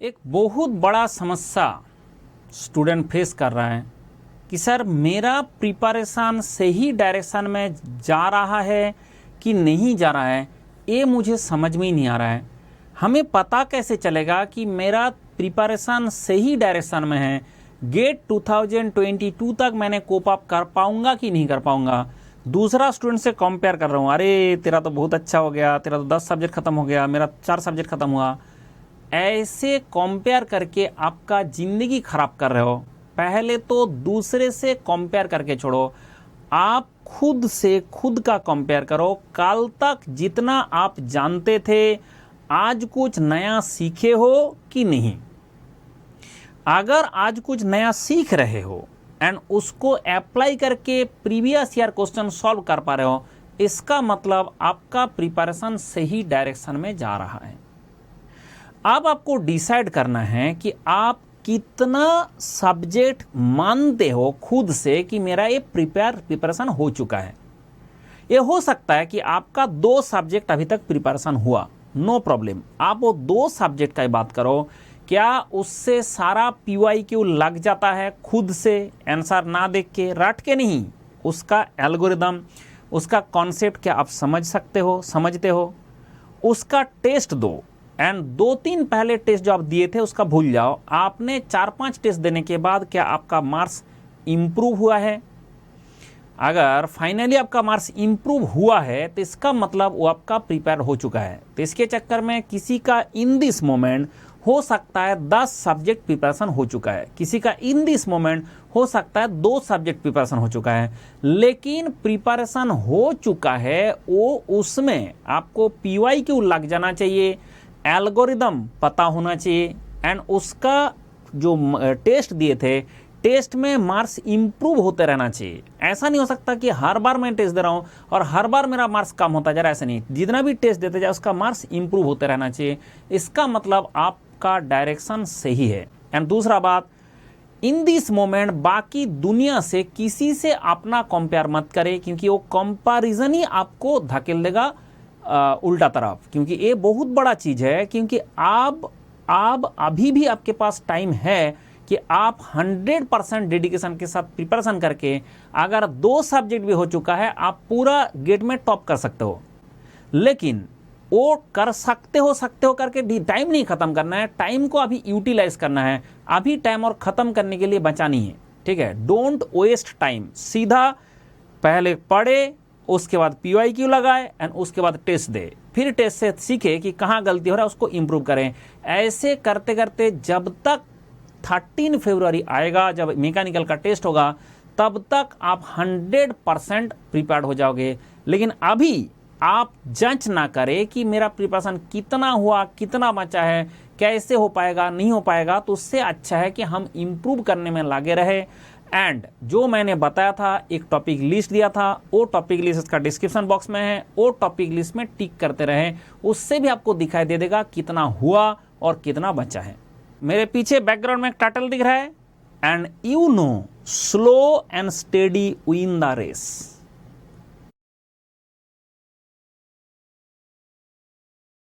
एक बहुत बड़ा समस्या स्टूडेंट फेस कर रहा है कि सर मेरा प्रिपरेशन सही डायरेक्शन में जा रहा है कि नहीं जा रहा है, ये मुझे समझ में ही नहीं आ रहा है। हमें पता कैसे चलेगा कि मेरा प्रिपरेशन सही डायरेक्शन में है, गेट 2022 तक मैंने कोप अप कर पाऊंगा कि नहीं कर पाऊंगा। दूसरा स्टूडेंट से कंपेयर कर रहा हूँ, अरे तेरा तो बहुत अच्छा हो गया, तेरा तो 10 सब्जेक्ट खत्म हो गया, मेरा 4 सब्जेक्ट खत्म हुआ। ऐसे कंपेयर करके आपका ज़िंदगी खराब कर रहे हो। पहले तो दूसरे से कंपेयर करके छोड़ो, आप खुद से खुद का कंपेयर करो। कल तक जितना आप जानते थे, आज कुछ नया सीखे हो कि नहीं। अगर आज कुछ नया सीख रहे हो एंड उसको अप्लाई करके प्रीवियस ईयर क्वेश्चन सॉल्व कर पा रहे हो, इसका मतलब आपका प्रिपरेशन सही डायरेक्शन में जा रहा है। अब आपको डिसाइड करना है कि आप कितना सब्जेक्ट मानते हो खुद से कि मेरा ये प्रिपरेशन हो चुका है। ये हो सकता है कि आपका 2 सब्जेक्ट अभी तक प्रिपरेशन हुआ, नो प्रॉब्लम। आप वो 2 सब्जेक्ट का बात करो, क्या उससे सारा PYQ लग जाता है खुद से, आंसर ना देख के, रट के नहीं, उसका एल्गोरिदम, उसका कॉन्सेप्ट क्या आप समझते हो। उसका टेस्ट दो एंड 2-3 पहले टेस्ट जो आप दिए थे उसका भूल जाओ। आपने 4-5 टेस्ट देने के बाद क्या आपका मार्क्स इंप्रूव हुआ है? अगर फाइनली आपका मार्क्स इंप्रूव हुआ है तो इसका मतलब वो आपका प्रिपेयर हो चुका है। तो इसके चक्कर में किसी का इन दिस मोमेंट हो सकता है 10 सब्जेक्ट प्रिपरेशन हो चुका है, किसी का इन दिस मोमेंट हो सकता है 2 सब्जेक्ट प्रिपरेशन हो चुका है। लेकिन प्रिपरेशन हो चुका है वो, उसमें आपको PYQ लग जाना चाहिए, एल्गोरिदम पता होना चाहिए एंड उसका जो टेस्ट दिए थे, टेस्ट में मार्क्स इंप्रूव होते रहना चाहिए। ऐसा नहीं हो सकता कि हर बार मैं टेस्ट दे रहा हूँ और हर बार मेरा मार्क्स कम होता जा रहा है, ऐसा नहीं। जितना भी टेस्ट देते जाए उसका मार्क्स इंप्रूव होते रहना चाहिए। इसका मतलब आपका डायरेक्शन सही है। एंड दूसरा बात, इन दिस मोमेंट बाकी दुनिया से किसी से अपना कंपेयर मत करें, क्योंकि वो कंपैरिजन ही आपको धकेल देगा उल्टा तरफ। क्योंकि ये बहुत बड़ा चीज है, क्योंकि आप अभी भी आपके पास टाइम है कि आप 100% डेडिकेशन के साथ प्रिपरेशन करके, अगर 2 सब्जेक्ट भी हो चुका है, आप पूरा गेट में टॉप कर सकते हो। लेकिन वो कर सकते हो करके टाइम नहीं खत्म करना है, टाइम को अभी यूटिलाइज करना है। अभी टाइम और खत्म करने के लिए बचानी है, ठीक है। Don't waste time. सीधा पहले पढ़े, उसके बाद PYQ लगाए एंड उसके बाद टेस्ट दे, फिर टेस्ट से सीखे कि कहाँ गलती हो रहा है, उसको इंप्रूव करें। ऐसे करते करते जब तक 13 फरवरी आएगा, जब मैकेनिकल का टेस्ट होगा, तब तक आप 100% प्रिपेयर्ड हो जाओगे। लेकिन अभी आप जंच ना करें कि मेरा प्रिपरेशन कितना हुआ, कितना बचा है, कैसे हो पाएगा, नहीं हो पाएगा। तो उससे अच्छा है कि हम इंप्रूव करने में लगे रहे। एंड जो मैंने बताया था, एक टॉपिक लिस्ट दिया था, वो टॉपिक लिस्ट इसका डिस्क्रिप्शन बॉक्स में है, वो टॉपिक लिस्ट में टिक करते रहे, उससे भी आपको दिखाई दे देगा कितना हुआ और कितना बचा है। मेरे पीछे बैकग्राउंड में एक टाइटल दिख रहा है, and you know slow and steady win the race.